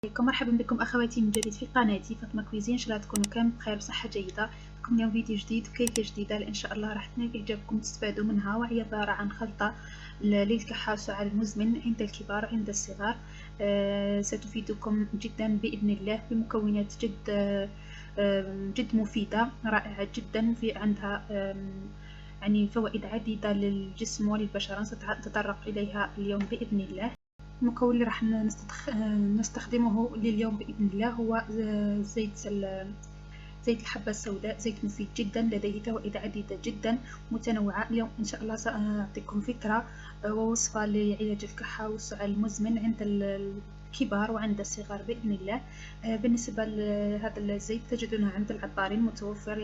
عليكم، مرحبا بكم اخواتي من جديد في قناتي فاطمه كويزين. ان شاء الله تكونوا كامل بخير بصحه جيده. لكم اليوم فيديو جديد وكيكه جديده ان شاء الله راح تنال اعجابكم تستفادوا منها، وهي عباره عن خلطه للكحه والسعال المزمن عند الكبار وعند الصغار. ستفيدكم جدا باذن الله بمكونات جد مفيده رائعه جدا، في عندها يعني فوائد عديده للجسم وللبشره، سنتطرق اليها اليوم باذن الله. المكون اللي راح نستخدمه لليوم بإذن الله هو زيت الحبة السوداء. زيت مفيد جدا، لديه فوائد عديدة جدا متنوعة. اليوم إن شاء الله سأعطيكم فكرة ووصفة لعلاج الكحة والسعال المزمن عند الكبار وعند الصغار بإذن الله. بالنسبة لهذا الزيت تجدونه عند العطارين متوفر،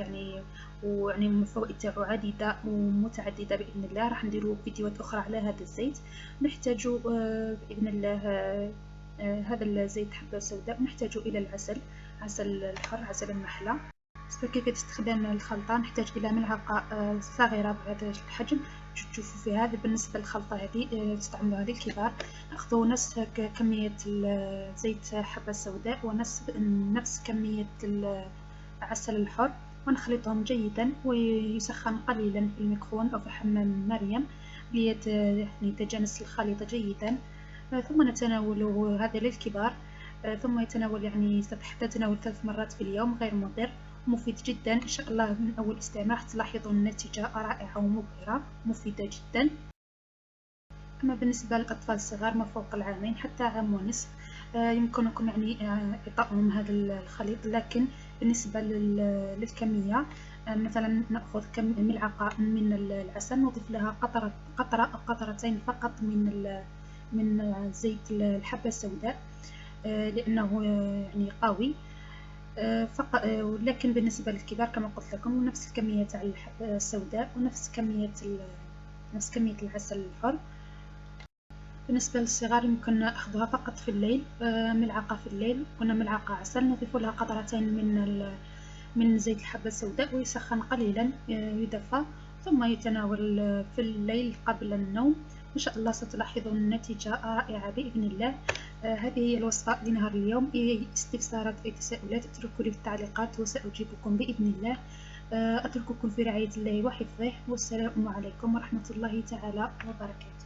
ويعني الفوائد تاعو عديدة ومتعددة بإذن الله. راح نديرو فيديوهات أخرى على هذا الزيت. نحتاج بإذن الله هذا الزيت حبة سوداء، ونحتاج إلى عسل الحر، عسل النحلة. كيفية استخدام الخلطة: نحتاج إلى ملعقة صغيرة بهذا الحجم تشوفوا فيها. هذه بالنسبة للخلطة هذه تستعملوها للكبار. نأخذ نفس كمية زيت حبة سوداء ونفس كمية العسل الحر، ونخلطهم جيدا ويسخن قليلا في الميكروون أو في حمام مريم ليتجانس الخليط جيدا. ثم نتناول هذا للكبار، ثم يتناول حتى تناول 3 مرات في اليوم، غير مضر، مفيد جدا. إن شاء الله من أول استعمال تلاحظون النتيجة رائعة ومبهرة مفيدة جدا. أما بالنسبة للأطفال الصغار ما فوق العامين حتى عام ونصف يمكنكم إعطائهم هذا الخليط. لكن بالنسبة للكمية، مثلا نأخذ ملعقة من العسل، نضيف لها قطرة أو قطرتين فقط من زيت الحبة السوداء، لأنه قوي فقط. لكن بالنسبة للكبار كما قلت لكم نفس الكمية تاع الحبة السوداء ونفس كمية العسل الحر. بالنسبة للصغار يمكن أخذها فقط في الليل، ملعقة في الليل ملعقة عسل، نضيف لها قطرتين من زيت الحبة السوداء، ويسخن قليلا يدفى، ثم يتناول في الليل قبل النوم. إن شاء الله ستلاحظون النتيجة رائعة بإذن الله. هذه هي الوصفة لنهار اليوم. أي استفسارات أي تساؤلات اتركوا لي في التعليقات وسأجيبكم بإذن الله. أترككم في رعاية الله وحفظه، والسلام عليكم ورحمة الله تعالى وبركاته.